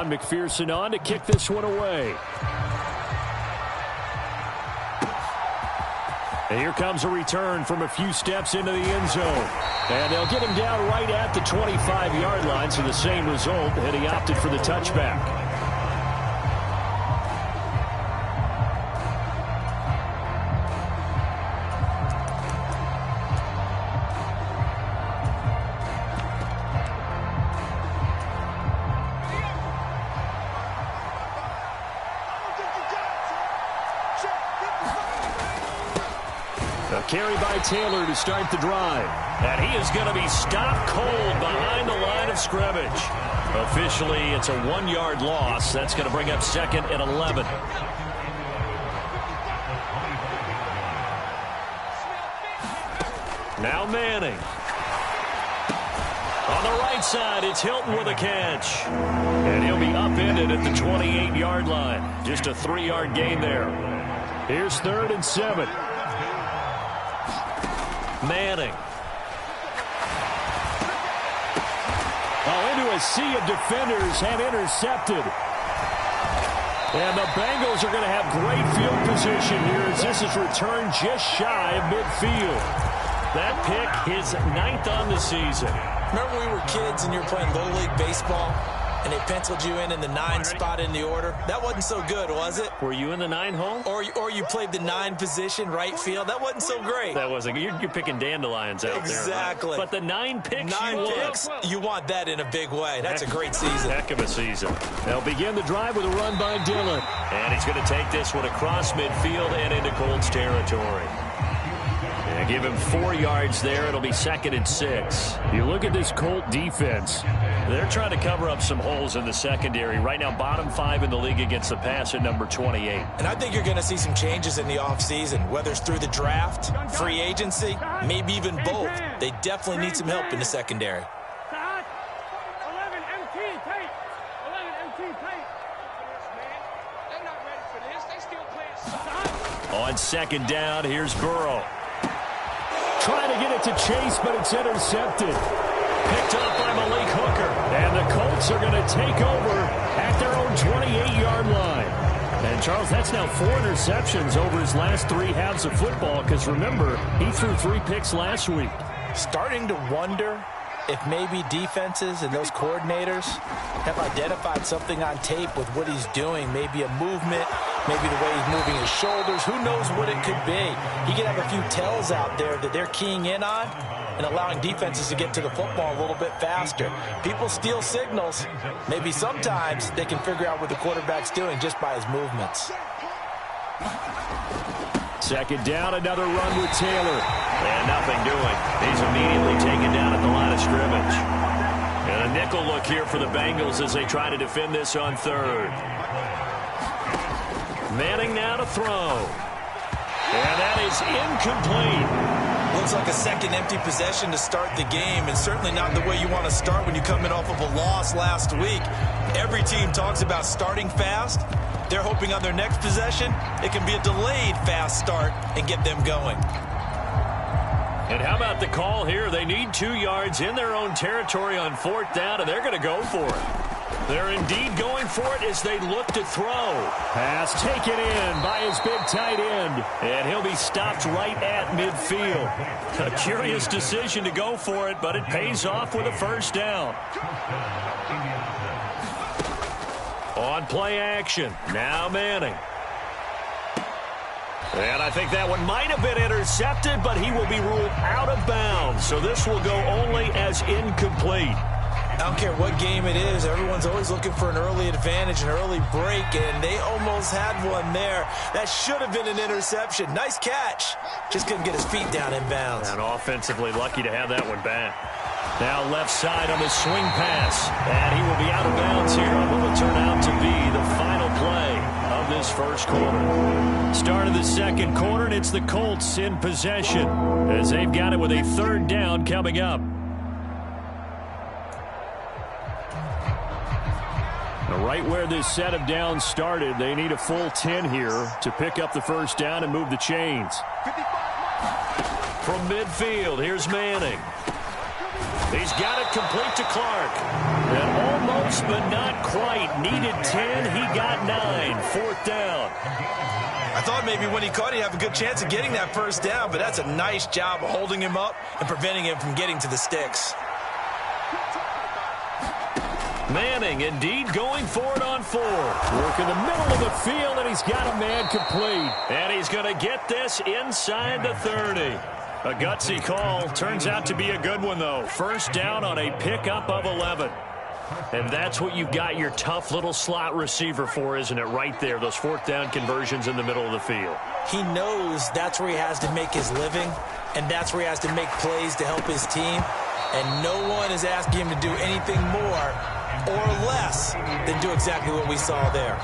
McPherson on to kick this one away. And here comes a return from a few steps into the end zone. And they'll get him down right at the 25-yard line, so the same result, and he opted for the touchback. Carry by Taylor to start the drive. And he is going to be stopped cold behind the line of scrimmage. Officially, it's a 1-yard loss. That's going to bring up 2nd and 11. Now Manning. On the right side, it's Hilton with a catch. And he'll be upended at the 28-yard line. Just a 3-yard gain there. Here's 3rd and 7. Manning. Into a sea of defenders and intercepted. And the Bengals are going to have great field position here as this is returned just shy of midfield. That pick is 9th on the season. Remember when we were kids and you were playing Little League Baseball and they penciled you in the 9 spot in the order? That wasn't so good, was it? Were you in the 9 hole? Or you played the 9 position, right field? That wasn't so great. That wasn't. You're picking dandelions out there. Exactly. But the 9 picks 9 picks. You want that in a big way. That's a great season. Heck of a season. They'll begin the drive with a run by Dillon. And he's going to take this one across midfield and into Colts territory. Give him 4 yards there. It'll be 2nd and 6. You look at this Colt defense. They're trying to cover up some holes in the secondary. Right now, bottom 5 in the league against the pass at number 28. And I think you're going to see some changes in the offseason, whether it's through the draft, free agency, maybe even both. They definitely need some help in the secondary. On 2nd down, here's Burrow. Trying to get it to Chase, but it's intercepted. Picked up by Malik Hooker. And the Colts are going to take over at their own 28-yard line. And, Charles, that's now 4 interceptions over his last 3 halves of football because, remember, he threw 3 picks last week. Starting to wonder if maybe defenses and those coordinators have identified something on tape with what he's doing. Maybe a movement, maybe the way he's moving his shoulders. Who knows what it could be? He could have a few tells out there that they're keying in on and allowing defenses to get to the football a little bit faster. People steal signals. Maybe sometimes they can figure out what the quarterback's doing just by his movements. 2nd down, another run with Taylor. And nothing doing. He's immediately taken down at the line of scrimmage. And a nickel look here for the Bengals as they try to defend this on 3rd. Manning now to throw. And that is incomplete. Looks like a second empty possession to start the game, and certainly not the way you want to start when you're coming off of a loss last week. Every team talks about starting fast. They're hoping on their next possession, it can be a delayed fast start and get them going. And how about the call here? They need 2 yards in their own territory on 4th down, and they're going to go for it. They're indeed going for it as they look to throw. Pass taken in by his big tight end. And he'll be stopped right at midfield. A curious decision to go for it, but it pays off with a 1st down. On play action. Now Manning. And I think that one might have been intercepted, but he will be ruled out of bounds. So this will go only as incomplete. I don't care what game it is. Everyone's always looking for an early advantage, an early break, and they almost had one there. That should have been an interception. Nice catch. Just couldn't get his feet down in bounds. And offensively lucky to have that one back. Now left side on the swing pass. And he will be out of bounds here on what will turn out to be the final play of this 1st quarter. Start of the 2nd quarter, and it's the Colts in possession as they've got it with a 3rd down coming up. Right where this set of downs started, they need a full 10 here to pick up the 1st down and move the chains. From midfield, here's Manning. He's got it complete to Clark. And almost, but not quite. Needed 10. He got 9. 4th down. I thought maybe when he caught it, he'd have a good chance of getting that first down, but that's a nice job of holding him up and preventing him from getting to the sticks. Manning indeed going for it on 4. Work in the middle of the field, and he's got a man complete. And he's going to get this inside the 30. A gutsy call. Turns out to be a good one, though. First down on a pickup of 11. And that's what you've got your tough little slot receiver for, isn't it? Right there, those 4th down conversions in the middle of the field. He knows that's where he has to make his living, and that's where he has to make plays to help his team. And no one is asking him to do anything more or less than do exactly what we saw there.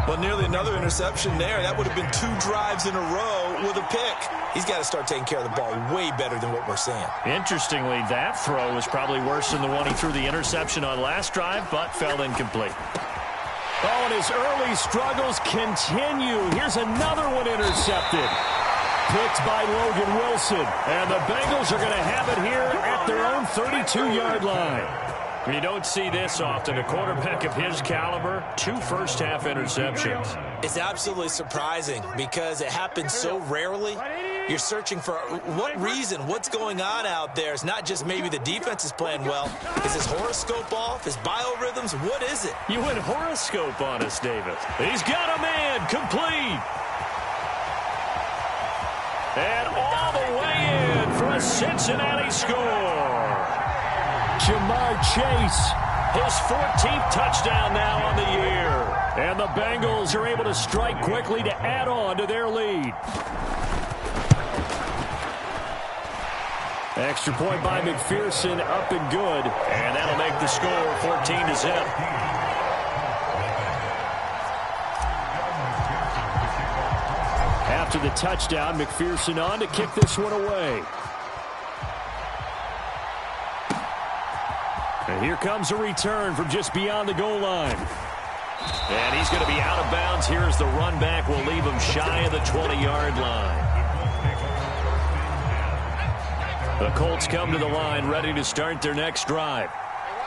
Well, nearly another interception there. That would have been 2 drives in a row with a pick. He's got to start taking care of the ball way better than what we're seeing. Interestingly, that throw was probably worse than the one he threw the interception on last drive, but fell incomplete. Oh, and his early struggles continue. Here's another one intercepted. Picked by Logan Wilson. And the Bengals are going to have it here at their own 32-yard line. You don't see this often. A quarterback of his caliber, 2 first-half interceptions. It's absolutely surprising because it happens so rarely. You're searching for what reason, what's going on out there. It's not just maybe the defense is playing well. Is his horoscope off? His biorhythms? What is it? You went horoscope on us, Davis. He's got a man complete. And all the way in for a Cincinnati score. Jamar Chase, his 14th touchdown now on the year. And the Bengals are able to strike quickly to add on to their lead. Extra point by McPherson, up and good. And that'll make the score 14-0. After the touchdown, McPherson on to kick this one away. And here comes a return from just beyond the goal line. And he's going to be out of bounds. Here's the run back. Will leave him shy of the 20-yard line. The Colts come to the line ready to start their next drive.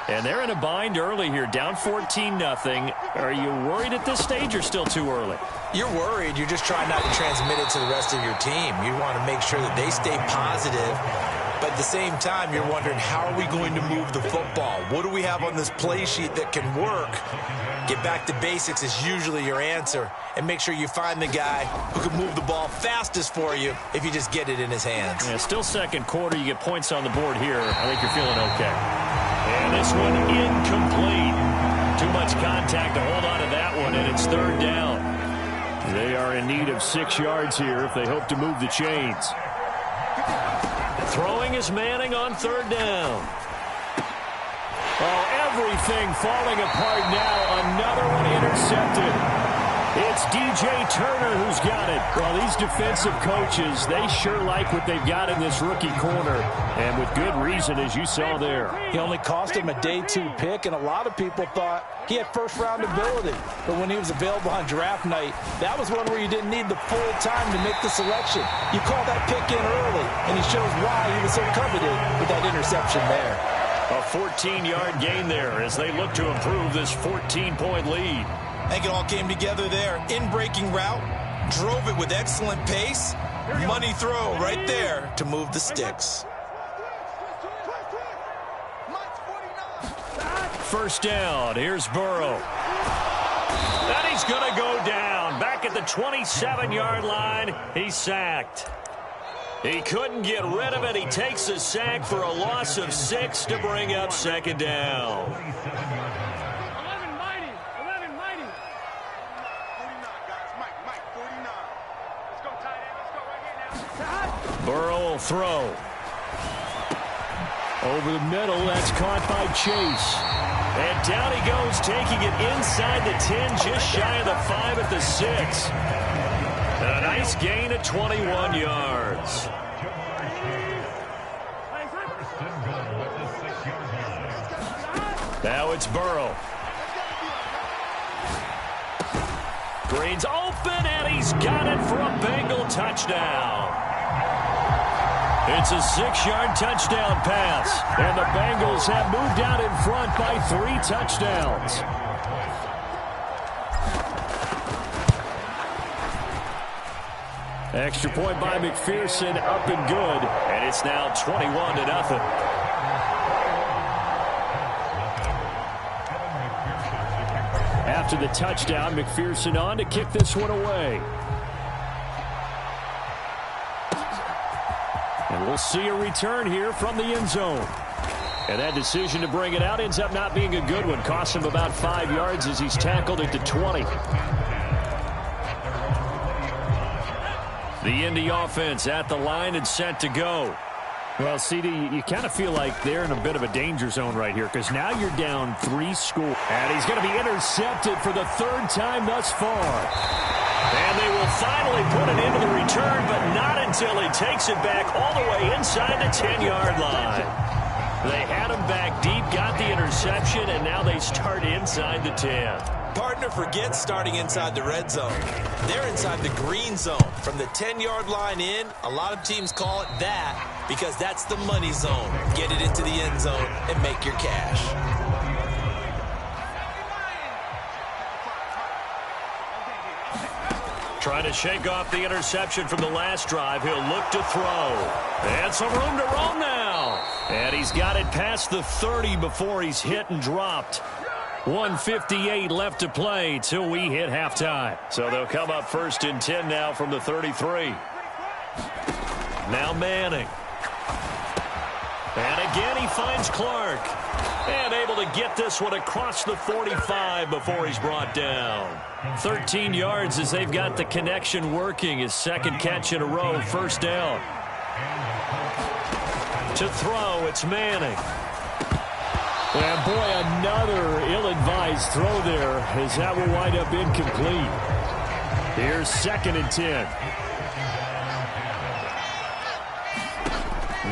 And they're in a bind early here, down 14-0. Are you worried at this stage or still too early? You're worried. You're just trying not to transmit it to the rest of your team. You want to make sure that they stay positive. But at the same time, you're wondering, how are we going to move the football? What do we have on this play sheet that can work? Get back to basics is usually your answer. And make sure you find the guy who can move the ball fastest for you if you just get it in his hands. Yeah, still second quarter. You get points on the board here. I think you're feeling okay. And this one incomplete. Too much contact to hold on to that one, and it's 3rd down. They are in need of 6 yards here if they hope to move the chains. Throwing is Manning on 3rd down. Oh, everything falling apart now. Another one intercepted. It's DJ Turner who's got it. Well, these defensive coaches, they sure like what they've got in this rookie corner. And with good reason, as you saw there. He only cost him a day 2 pick, and a lot of people thought he had first-round ability. But when he was available on draft night, that was one where you didn't need the full time to make the selection. You call that pick in early, and he shows why he was so coveted with that interception there. A 14-yard gain there as they look to improve this 14-point lead. I think it all came together there. In-breaking route, drove it with excellent pace. Money throw right there to move the sticks. First down, here's Burrow. And he's going to go down. Back at the 27-yard line, he's sacked. He couldn't get rid of it. He takes a sack for a loss of 6 to bring up 2nd down. Burrow will throw. Over the middle, that's caught by Chase. And down he goes, taking it inside the 10, just shy of the 5 at the 6. And a nice gain of 21 yards. Now it's Burrow. Green's open, and he's got it for a Bengal touchdown. It's a 6-yard touchdown pass. And the Bengals have moved out in front by 3 touchdowns. Extra point by McPherson, up and good. And it's now 21-0. After the touchdown, McPherson on to kick this one away. And we'll see a return here from the end zone. And that decision to bring it out ends up not being a good one. Costs him about 5 yards as he's tackled at the 20. The Indy offense at the line and set to go. Well, CD, you kind of feel like they're in a bit of a danger zone right here because now you're down 3 scores. And he's going to be intercepted for the 3rd time thus far. And they will finally put it into the return, but not until he takes it back all the way inside the 10-yard line. They had him back deep, got the interception, and now they start inside the 10. Partner, forget starting inside the red zone. They're inside the green zone. From the 10-yard line in, a lot of teams call it that because that's the money zone. Get it into the end zone and make your cash. Trying to shake off the interception from the last drive. He'll look to throw. And some room to roam now. And he's got it past the 30 before he's hit and dropped. 1:58 left to play till we hit halftime. So they'll come up 1st and 10 now from the 33. Now Manning. And again he finds Clark. And able to get this one across the 45 before he's brought down. 13 yards as they've got the connection working. His 2nd catch in a row, 1st down. To throw, it's Manning. And boy, another ill-advised throw there as that will wind up incomplete. Here's 2nd and 10.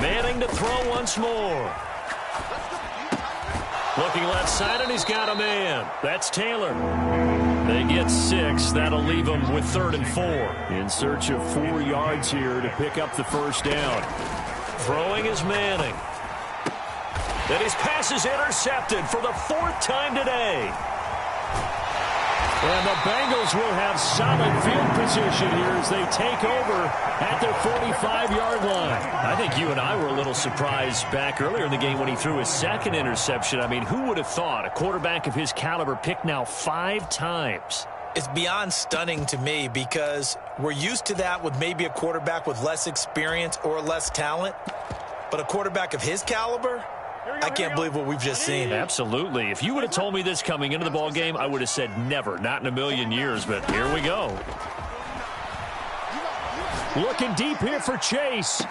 Manning to throw once more. Looking left side, and he's got a man. That's Taylor. They get 6. That'll leave them with 3rd and 4. In search of 4 yards here to pick up the 1st down. Throwing is Manning. And his pass is intercepted for the 4th time today. And the Bengals will have solid field position here as they take over at their 45-yard line. I think you and I were a little surprised back earlier in the game when he threw his 2nd interception. I mean, who would have thought a quarterback of his caliber picked now 5 times? It's beyond stunning to me because we're used to that with maybe a quarterback with less experience or less talent. But a quarterback of his caliber, I can't believe what we've just seen. Absolutely. If you would have told me this coming into the ball game, I would have said never, not in a million years, but here we go. Looking deep here for Chase.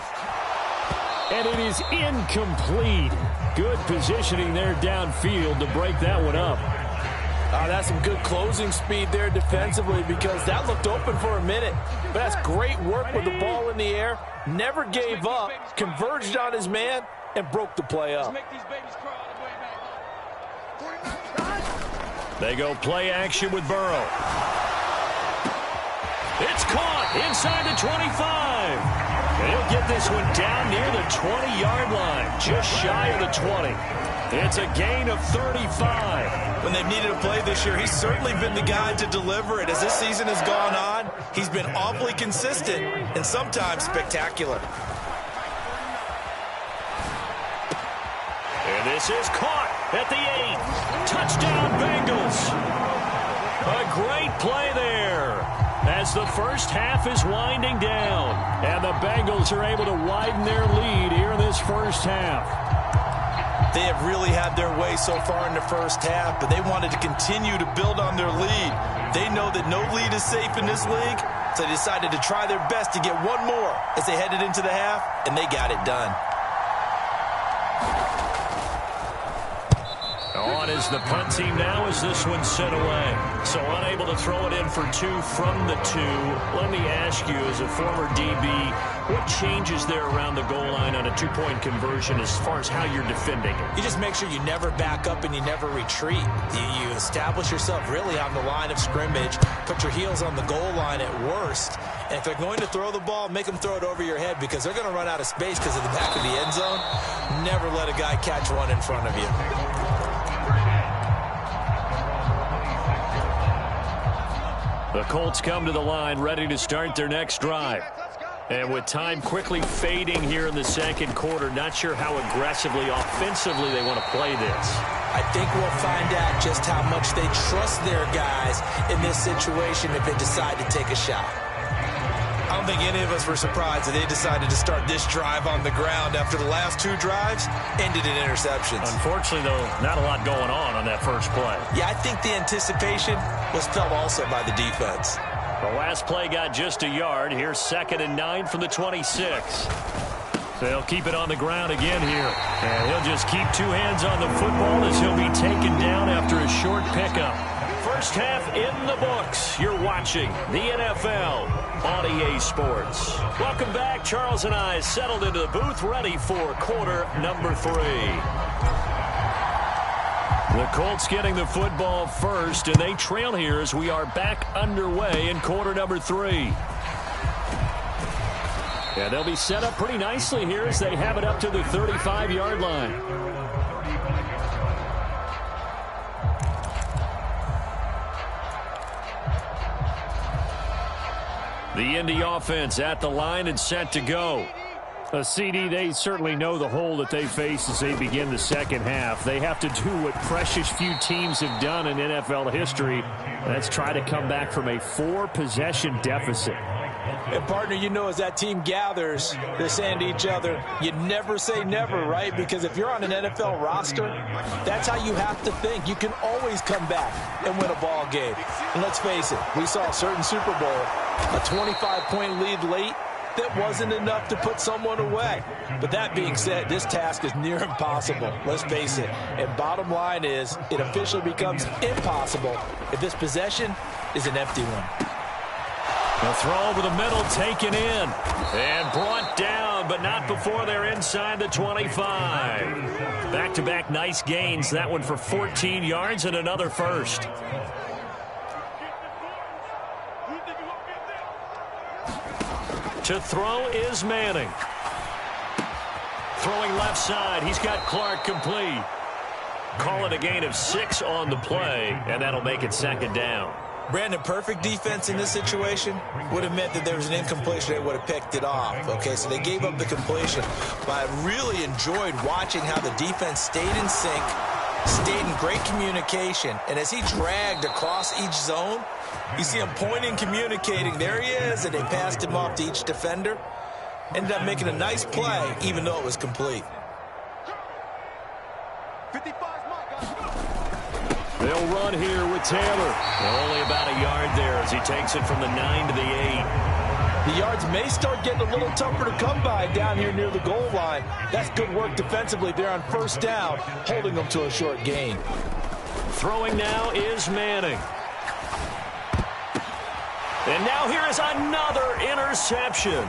And it is incomplete. Good positioning there downfield to break that one up. That's some good closing speed there defensively because that looked open for a minute. But that's great work with the ball in the air. Never gave up, converged on his man, and broke the play up. They go play action with Burrow. It's caught inside the 25. And he'll get this one down near the 20-yard line, just shy of the 20. It's a gain of 35. When they've needed a play this year, he's certainly been the guy to deliver it. As this season has gone on, he's been awfully consistent and sometimes spectacular. And this is caught at the 8. Touchdown, Bengals. A great play there as the first half is winding down. And the Bengals are able to widen their lead here in this first half. They have really had their way so far in the first half, but they wanted to continue to build on their lead. They know that no lead is safe in this league, so they decided to try their best to get one more as they headed into the half, and they got it done. On is the punt team now as this one's sent away. So unable to throw it in for 2 from the 2. Let me ask you, as a former DB, what changes there around the goal line on a 2-point conversion as far as how you're defending it? You just make sure you never back up and you never retreat. You establish yourself really on the line of scrimmage, put your heels on the goal line at worst, and if they're going to throw the ball, make them throw it over your head because they're going to run out of space because of the back of the end zone. Never let a guy catch one in front of you. The Colts come to the line ready to start their next drive. And with time quickly fading here in the second quarter, not sure how aggressively, offensively they want to play this. I think we'll find out just how much they trust their guys in this situation if they decide to take a shot. I don't think any of us were surprised that they decided to start this drive on the ground after the last 2 drives ended in interceptions. Unfortunately, though, not a lot going on that first play. Yeah, I think the anticipation was felt also by the defense. The last play got just a yard. Here's 2nd and 9 from the 26. They'll keep it on the ground again here. And he'll just keep 2 hands on the football as he'll be taken down after a short pickup. First half in the books. You're watching the NFL on EA Sports. Welcome back. Charles and I settled into the booth, ready for quarter number 3. The Colts getting the football first, and they trail here as we are back underway in quarter number 3. And they'll be set up pretty nicely here as they have it up to the 35-yard line. The Indy offense at the line and set to go. CD, they certainly know the hole that they face as they begin the second half. They have to do what precious few teams have done in NFL history. That's try to come back from a 4-possession deficit. And, partner, you know, as that team gathers, they're saying to each other, you never say never, right? Because if you're on an NFL roster, that's how you have to think. You can always come back and win a ball game. And let's face it, we saw a certain Super Bowl, a 25-point lead late, that wasn't enough to put someone away. But that being said, this task is near impossible. Let's face it. And bottom line is, it officially becomes impossible if this possession is an empty one. The throw over the middle taken in and brought down, but not before they're inside the 25. Back-to-back nice gains. That one for 14 yards and another first. To throw is Manning. Throwing left side. He's got Clark complete. Call it a gain of 6 on the play, and that'll make it 2nd down. Brandon, perfect defense in this situation would have meant that there was an incompletion. They would have picked it off. Okay, so they gave up the completion. But I really enjoyed watching how the defense stayed in sync, stayed in great communication. And as he dragged across each zone, you see him pointing, communicating. There he is, and they passed him off to each defender. Ended up making a nice play, even though it was complete. They'll run here with Taylor. Only about a yard there as he takes it from the 9 to the 8. The yards may start getting a little tougher to come by down here near the goal line. That's good work defensively there on first down, holding them to a short gain. Throwing now is Manning. And now here is another interception.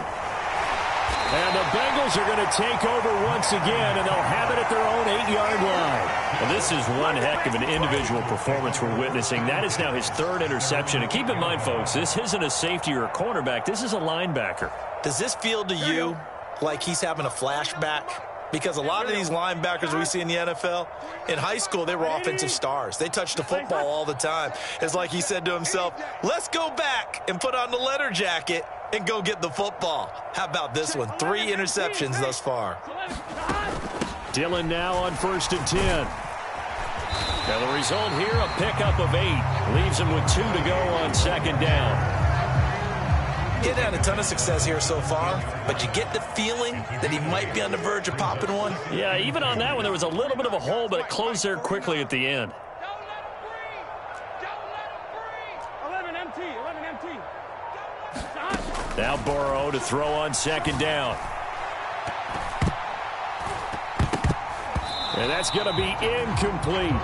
And the Bengals are going to take over once again, and they'll have it at their own 8-yard line. Well, this is one heck of an individual performance we're witnessing. That is now his 3rd interception. And keep in mind, folks, this isn't a safety or a cornerback. This is a linebacker. Does this feel to you like he's having a flashback? Because a lot of these linebackers we see in the NFL, in high school, they were offensive stars. They touched the football all the time. It's like he said to himself, let's go back and put on the leather jacket and go get the football. How about this one? 3 interceptions thus far. Dillon now on 1st and 10. Now the result here, a pickup of 8. Leaves him with 2 to go on 2nd down. He's had a ton of success here so far, but you get the feeling that he might be on the verge of popping one. Yeah, even on that one, there was a little bit of a hole, but it closed there quickly at the end. Now Burrow to throw on 2nd down. And that's going to be incomplete.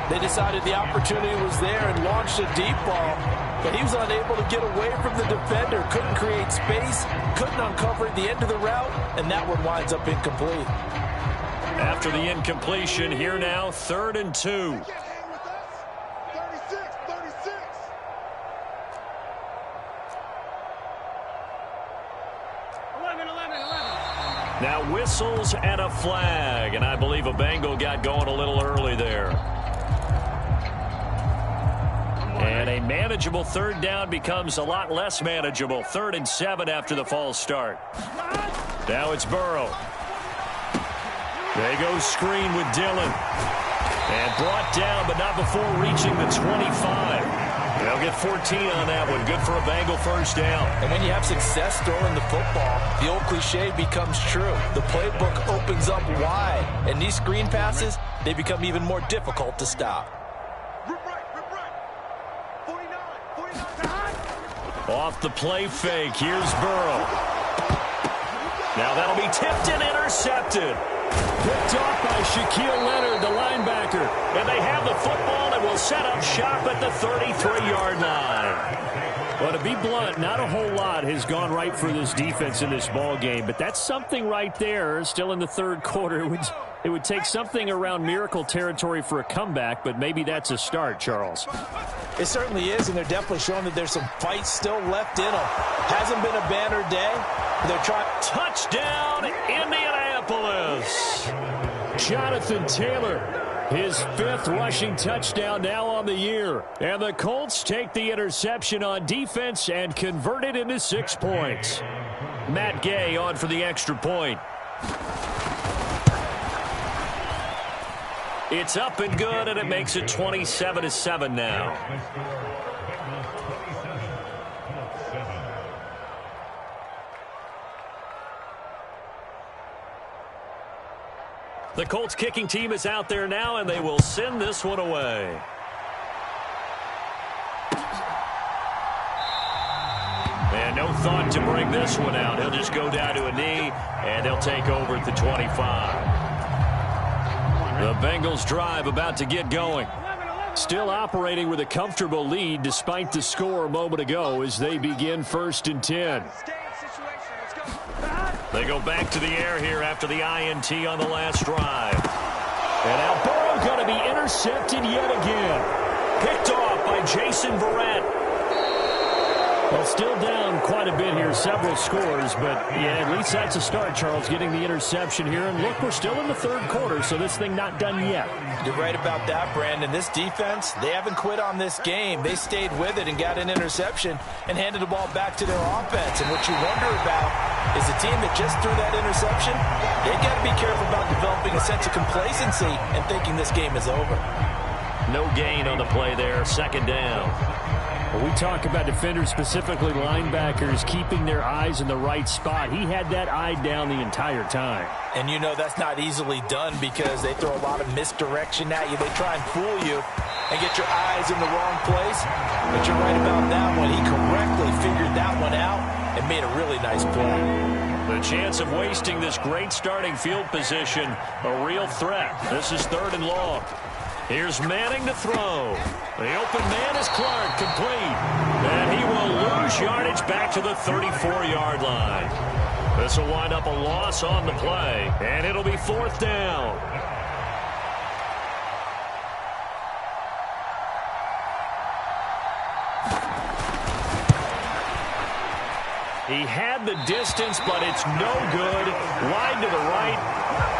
They decided the opportunity was there and launched a deep ball, but he was unable to get away from the defender, couldn't create space, couldn't uncover the end of the route, and that one winds up incomplete. After the incompletion, here now, 3rd and 2. Now whistles and a flag, and I believe a Bengal got going a little early there. And a manageable 3rd down becomes a lot less manageable. 3rd and 7 after the false start. Now it's Burrow. They go screen with Dillon. And brought down, but not before reaching the 25. They'll get 14 on that one. Good for a Bengal 1st down. And when you have success throwing the football, the old cliche becomes true. The playbook opens up wide. And these screen passes, they become even more difficult to stop. Off the play fake, here's Burrow. Now that'll be tipped and intercepted. Picked off by Shaquille Leonard, the linebacker. And they have the football and will set up shop at the 33-yard line. Well, to be blunt, not a whole lot has gone right for this defense in this ball game, but that's something right there. Still in the 3rd quarter. It would take something around miracle territory for a comeback, but maybe that's a start, Charles. It certainly is, and they're definitely showing that there's some fight still left in them. Hasn't been a banner day. They're trying. Touchdown, Indianapolis. Jonathan Taylor, his 5th rushing touchdown now on the year. And the Colts take the interception on defense and convert it into 6 points. Matt Gay on for the extra point. It's up and good, and it makes it 27-7 now. The Colts kicking team is out there now, and they will send this one away. And no thought to bring this one out. He'll just go down to a knee, and they'll take over at the 25. The Bengals drive about to get going. Still operating with a comfortable lead despite the score a moment ago as they begin 1st and 10. They go back to the air here after the INT on the last drive. And now Burrow going to be intercepted yet again. Picked off by Jason Verrett. Well, still down quite a bit here, several scores, but yeah, at least that's a start, Charles, getting the interception here. And look, we're still in the 3rd quarter, so this thing not done yet. You're right about that, Brandon. This defense, they haven't quit on this game. They stayed with it and got an interception and handed the ball back to their offense. And what you wonder about is the team that just threw that interception, they got to be careful about developing a sense of complacency and thinking this game is over. No gain on the play there, 2nd down. When we talk about defenders, specifically linebackers, keeping their eyes in the right spot, he had that eye down the entire time. And you know that's not easily done because they throw a lot of misdirection at you. They try and fool you and get your eyes in the wrong place. But you're right about that one. He correctly figured that one out and made a really nice play. The chance of wasting this great starting field position, a real threat. This is 3rd and long. Here's Manning to throw. The open man is Clark, complete. And he will lose yardage back to the 34-yard line. This will wind up a loss on the play, and it'll be 4th down. He had the distance, but it's no good. Wide to the right.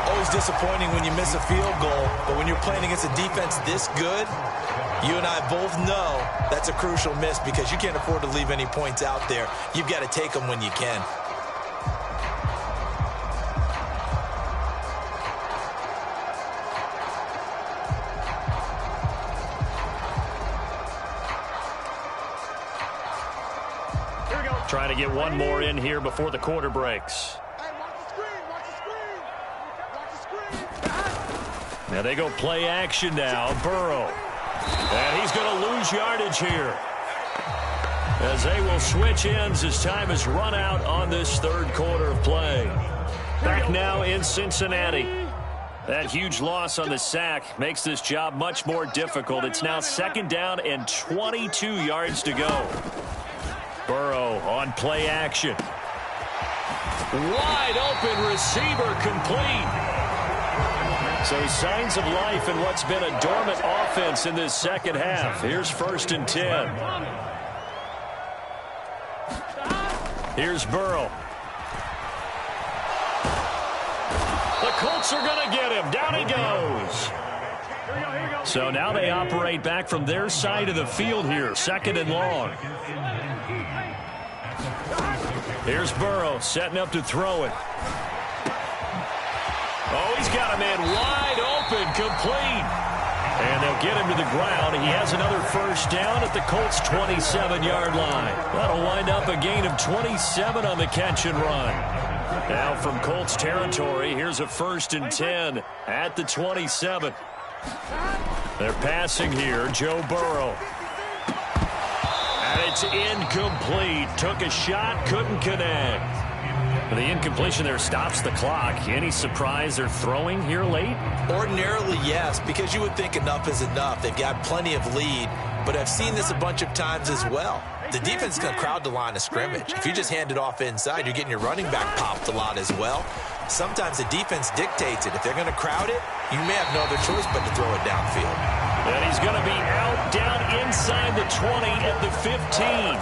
Always disappointing when you miss a field goal, but when you're playing against a defense this good, you and I both know that's a crucial miss because you can't afford to leave any points out there. You've got to take them when you can. Trying to get one more in here before the quarter breaks. Now they go play action now. Burrow. And he's going to lose yardage here. As they will switch ends as time has run out on this 3rd quarter of play. Back now in Cincinnati. That huge loss on the sack makes this job much more difficult. It's now 2nd down and 22 yards to go. Burrow on play action. Wide open receiver complete. So signs of life in what's been a dormant offense in this second half. Here's 1st and 10. Here's Burrow. The Colts are going to get him. Down he goes. So now they operate back from their side of the field here. 2nd and long. Here's Burrow setting up to throw it. Oh, he's got a man wide open, complete. And they'll get him to the ground. He has another 1st down at the Colts' 27-yard line. That'll wind up a gain of 27 on the catch and run. Now from Colts territory, here's a 1st and 10 at the 27. They're passing here, Joe Burrow. And it's incomplete. Took a shot, couldn't connect. The incompletion there stops the clock. Any surprise they're throwing here late? Ordinarily, yes, because you would think enough is enough. They've got plenty of lead, but I've seen this a bunch of times as well. The defense is going to crowd the line of scrimmage. If you just hand it off inside, you're getting your running back popped a lot as well. Sometimes the defense dictates it. If they're going to crowd it, you may have no other choice but to throw it downfield. And he's going to be out down inside the 20 at the 15.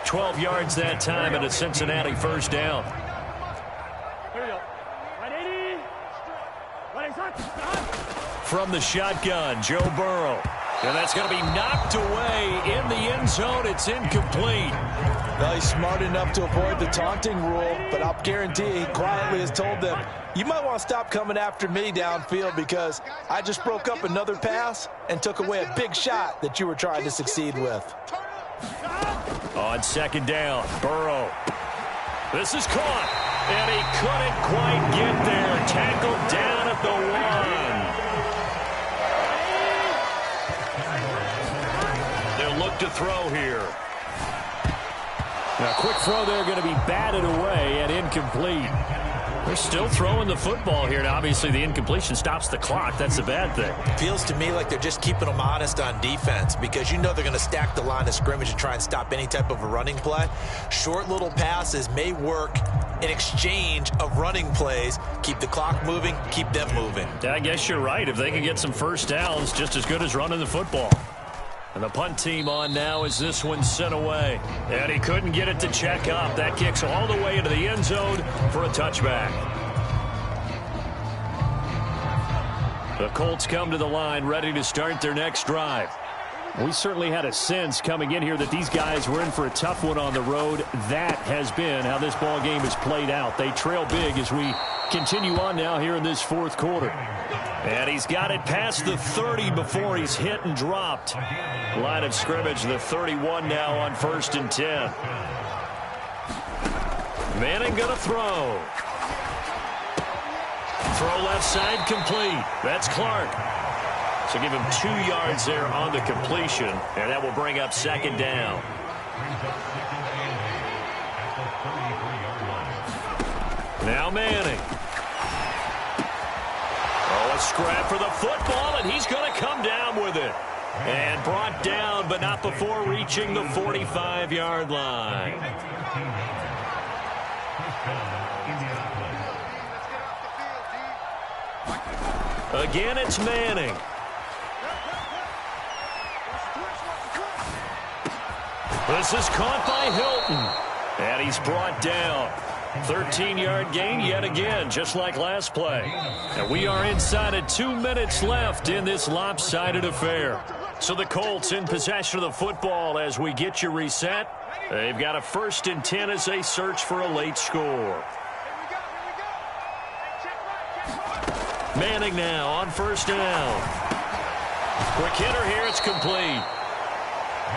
12 yards that time and a Cincinnati 1st down. From the shotgun, Joe Burrow. And that's going to be knocked away in the end zone. It's incomplete. Well, he's smart enough to avoid the taunting rule, but I'll guarantee he quietly has told them, you might want to stop coming after me downfield because I just broke up another pass and took away a big shot that you were trying to succeed with. On 2nd down, Burrow. This is caught, and he couldn't quite get there. Tackled down at the 1. They'll look to throw here. Now, quick throw there, going to be batted away and incomplete. They're still throwing the football here. Now, obviously, the incompletion stops the clock. That's a bad thing. Feels to me like they're just keeping them honest on defense because you know they're going to stack the line of scrimmage and try and stop any type of a running play. Short little passes may work in exchange of running plays. Keep the clock moving, keep them moving. Yeah, I guess you're right. If they can get some 1st downs, just as good as running the football. And the punt team on now as this one sent away. And he couldn't get it to check up. That kicks all the way into the end zone for a touchback. The Colts come to the line ready to start their next drive. We certainly had a sense coming in here that these guys were in for a tough one on the road. That has been how this ball game has played out. They trail big as we continue on now here in this 4th quarter. And he's got it past the 30 before he's hit and dropped. Line of scrimmage, the 31 now on 1st and 10. Manning going to throw. Throw left side complete. That's Clark. So give him 2 yards there on the completion, and that will bring up 2nd down. Now Manning. Oh, a scrap for the football, and he's going to come down with it. And brought down, but not before reaching the 45-yard line. Again, it's Manning. This is caught by Hilton. And he's brought down. 13-yard gain yet again, just like last play. And we are inside of 2 minutes left in this lopsided affair. So the Colts in possession of the football as we get you reset. They've got a 1st and 10 as they search for a late score. Manning now on 1st down. Quick hitter here, it's complete.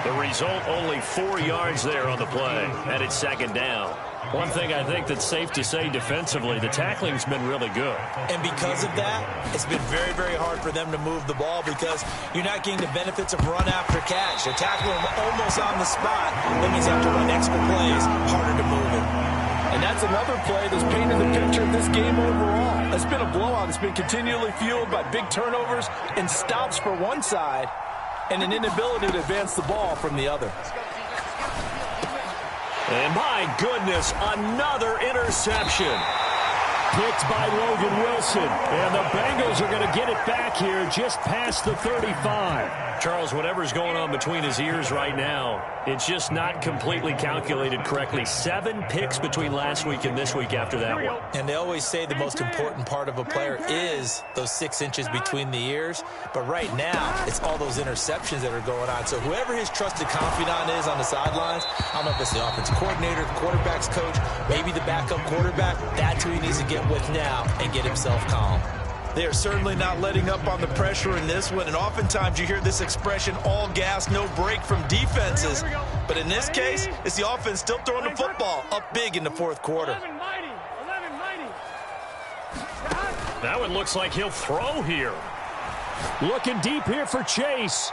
The result, only 4 yards there on the play, and it's 2nd down. One thing I think that's safe to say defensively, the tackling's been really good. And because of that, it's been very, very hard for them to move the ball because you're not getting the benefits of run after catch. They're tackling them almost on the spot. That means you have to run extra plays, harder to move it. And that's another play that's painted the picture of this game overall. It's been a blowout. It's been continually fueled by big turnovers and stops for one side and an inability to advance the ball from the other. And my goodness, another interception. Picked by Logan Wilson. And the Bengals are going to get it back here just past the 35. Charles, whatever's going on between his ears right now, it's just not completely calculated correctly. 7 picks between last week and this week after that one. And they always say the most important part of a player is those 6 inches between the ears. But right now, it's all those interceptions that are going on. So whoever his trusted confidant is on the sidelines, I don't know if it's the offensive coordinator, the quarterback's coach, maybe the backup quarterback, that's who he needs to get with now and get himself calm. They are certainly not letting up on the pressure in this one, and oftentimes you hear this expression, all gas, no break from defenses. But in this case, it's the offense still throwing the football up big in the fourth quarter. That one looks like he'll throw here. Looking deep here for Chase.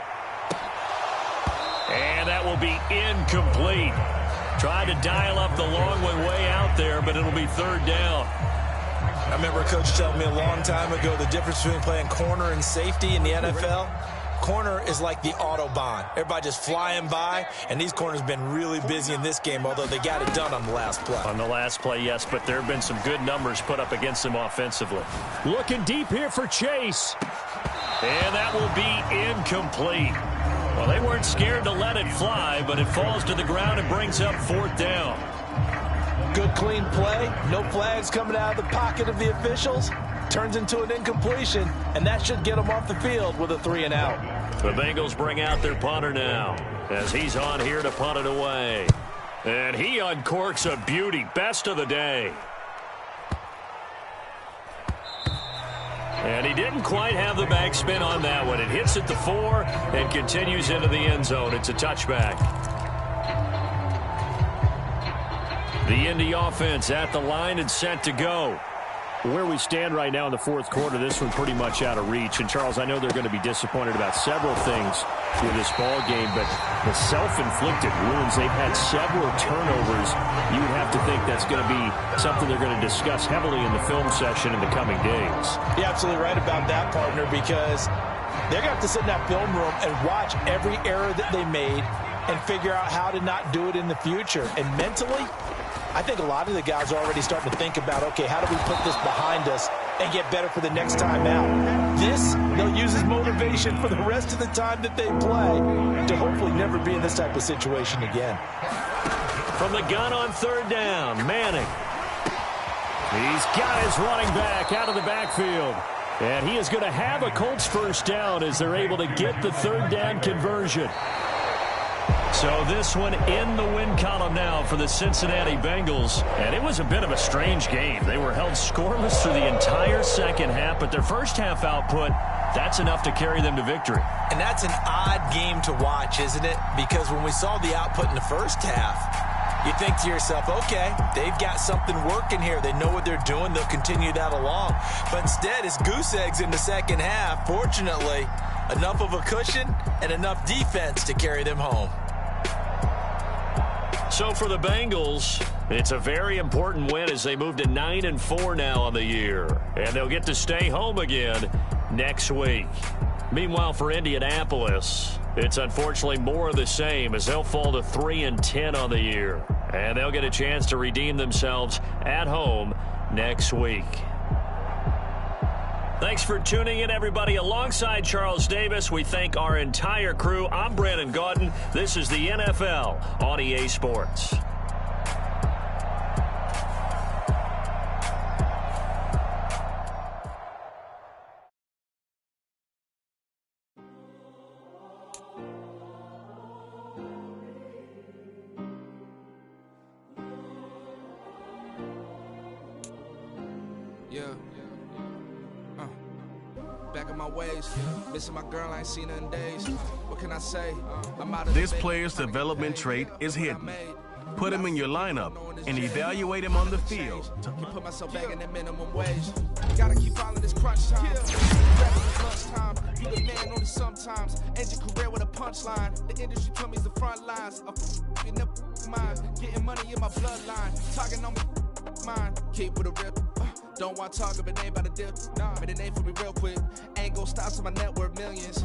And that will be incomplete. Tried to dial up the long one way out there, but it'll be third down. I remember a coach telling me a long time ago the difference between playing corner and safety in the NFL. Corner is like the Autobahn. Everybody just flying by, and these corners have been really busy in this game, although they got it done on the last play. On the last play, yes, but there have been some good numbers put up against them offensively. Looking deep here for Chase. And that will be incomplete. Well, they weren't scared to let it fly, but it falls to the ground and brings up fourth down. Good, clean play. No flags coming out of the pocket of the officials. Turns into an incompletion, and that should get them off the field with a 3-and-out. The Bengals bring out their punter now as he's on here to punt it away. And he uncorks a beauty. Best of the day. And he didn't quite have the backspin on that one. It hits at the 4 and continues into the end zone. It's a touchback. The Indy offense at the line and set to go. Where we stand right now in the fourth quarter, this one pretty much out of reach. And, Charles, I know they're going to be disappointed about several things with this ball game, but the self-inflicted wounds, they've had several turnovers. You would have to think that's going to be something they're going to discuss heavily in the film session in the coming days. You're absolutely right about that, partner, because they're going to have to sit in that film room and watch every error that they made and figure out how to not do it in the future. And mentally, I think a lot of the guys are already starting to think about, okay, how do we put this behind us and get better for the next time out? This, they'll use as motivation for the rest of the time that they play to hopefully never be in this type of situation again. From the gun on third down, Manning. He's got his running back out of the backfield. And he is going to have a Colts first down as they're able to get the third down conversion. So this one in the win column now for the Cincinnati Bengals. And it was a bit of a strange game. They were held scoreless through the entire second half, but their first half output, that's enough to carry them to victory. And that's an odd game to watch, isn't it? Because when we saw the output in the first half, you think to yourself, okay, they've got something working here. They know what they're doing. They'll continue that along. But instead, it's goose eggs in the second half. Fortunately, enough of a cushion and enough defense to carry them home. So for the Bengals, it's a very important win as they move to 9-4 now on the year. And they'll get to stay home again next week. Meanwhile, for Indianapolis, it's unfortunately more of the same as they'll fall to 3-10 on the year. And they'll get a chance to redeem themselves at home next week. Thanks for tuning in, everybody. Alongside Charles Davis, we thank our entire crew. I'm Brandon Gaudin. This is the NFL on EA Sports. Missing my girl, I ain't seen her in days. What can I say? This player's development trait is hidden. Put him in your lineup and evaluate him on the field. Put myself back in that minimum wage. Gotta keep following this crunch time. Lunchtime. You the man on it sometimes. End your career with a punchline. The industry told me the front lines. I'm in the mind. Getting money in my bloodline. Talking on me. mine. Keep with a rip. Don't want to talk if it ain't about a dip. Nah, made a name for me real quick. Ain't gon' stop till my net worth millions.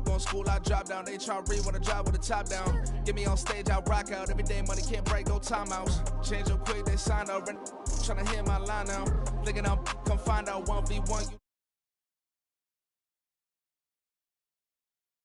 Going school, I drop down. They try to read when I drive with the top down. Get me on stage, I rock out. Every day money can't break, go timeouts. Change them quick, they sign up. Tryna hear my line now. Thinking I'm come find out 1v1.